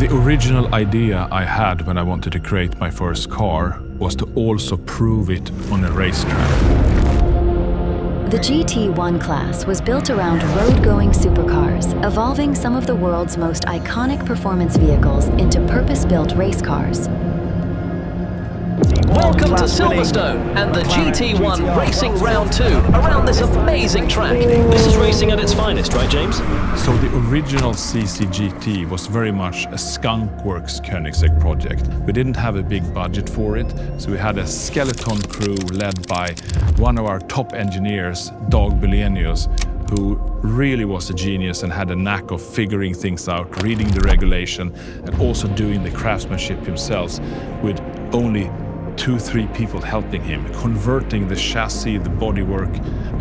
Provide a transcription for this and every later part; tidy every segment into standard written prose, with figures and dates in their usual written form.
The original idea I had when I wanted to create my first car was to also prove it on a racetrack. The GT1 class was built around road-going supercars, evolving some of the world's most iconic performance vehicles into purpose-built race cars. Welcome to Silverstone and the GT1 Racing Round 2 around this amazing track. This is racing at its finest, right, James? So the original CCGT was very much a skunkworks Koenigsegg project. We didn't have a big budget for it, so we had a skeleton crew led by one of our top engineers, Dag Belenius, who really was a genius and had a knack of figuring things out, reading the regulation, and also doing the craftsmanship himself with only 2-3 people helping him, converting the chassis, the bodywork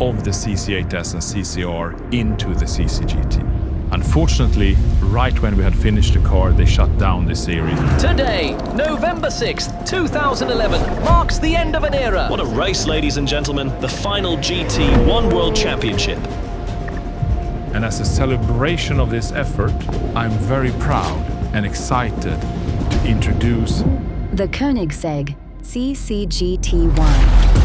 of the CC8S and CCR into the CCGT. Unfortunately, right when we had finished the car, they shut down the series. Today, November 6th, 2011, marks the end of an era. What a race, ladies and gentlemen. The final GT1 World Championship. And as a celebration of this effort, I'm very proud and excited to introduce The Koenigsegg CCGT1.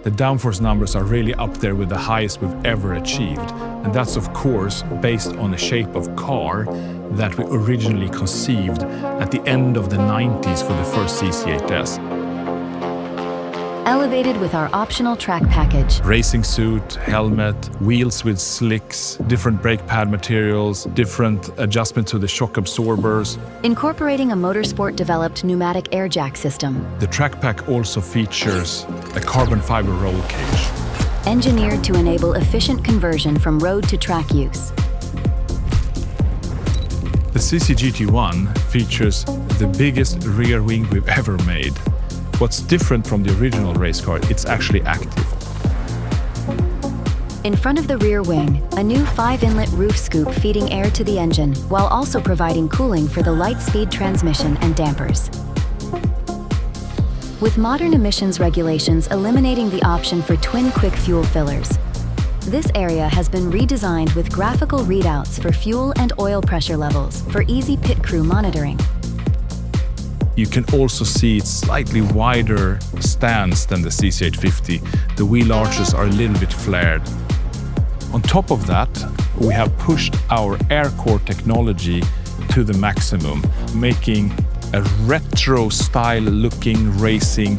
The downforce numbers are really up there with the highest we've ever achieved. And that's of course based on the shape of car that we originally conceived at the end of the 90s for the first CC8S. Elevated with our optional track package. Racing suit, helmet, wheels with slicks, different brake pad materials, different adjustment to the shock absorbers. Incorporating a motorsport-developed pneumatic air jack system. The track pack also features a carbon fiber roll cage. Engineered to enable efficient conversion from road to track use. The CCGT1 features the biggest rear wing we've ever made. What's different from the original race car, it's actually active. In front of the rear wing, a new 5-inlet roof scoop feeding air to the engine, while also providing cooling for the light-speed transmission and dampers. With modern emissions regulations eliminating the option for twin quick fuel fillers, this area has been redesigned with graphical readouts for fuel and oil pressure levels for easy pit crew monitoring. You can also see its slightly wider stance than the CC850. The wheel arches are a little bit flared. On top of that, we have pushed our air core technology to the maximum, making a retro-style looking racing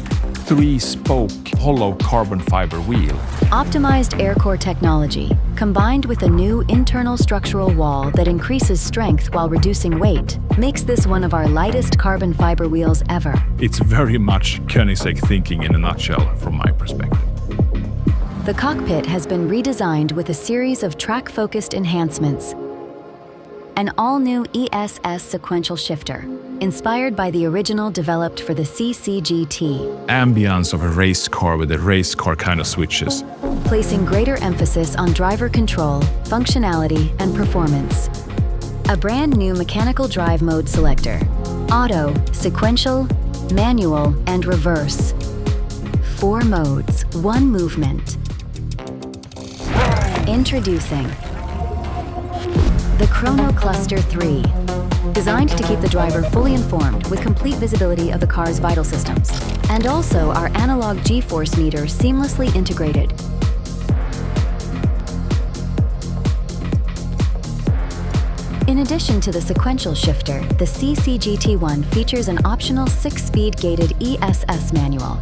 3-spoke hollow carbon fiber wheel. Optimized air core technology, combined with a new internal structural wall that increases strength while reducing weight, makes this one of our lightest carbon fiber wheels ever. It's very much Koenigsegg thinking in a nutshell from my perspective. The cockpit has been redesigned with a series of track-focused enhancements. An all-new ESS sequential shifter, inspired by the original developed for the CCGT. Ambience of a race car with the race car kind of switches. Placing greater emphasis on driver control, functionality, and performance. A brand new mechanical drive mode selector. Auto, sequential, manual, and reverse. 4 modes, 1 movement. Introducing the Chrono Cluster 3. Designed to keep the driver fully informed with complete visibility of the car's vital systems. And also our analog G-force meter seamlessly integrated. In addition to the sequential shifter, the CCGT1 features an optional 6-speed gated ESS manual.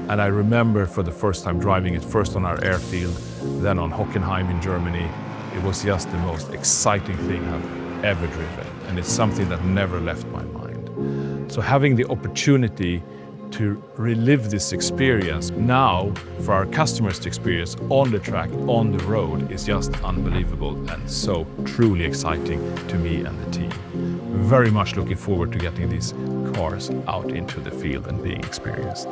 And I remember for the first time driving it, first on our airfield, then on Hockenheim in Germany. It was just the most exciting thing I've ever driven. And it's something that never left my mind. So having the opportunity to relive this experience now for our customers to experience on the track, on the road, is just unbelievable and so truly exciting to me and the team. Very much looking forward to getting these cars out into the field and being experienced.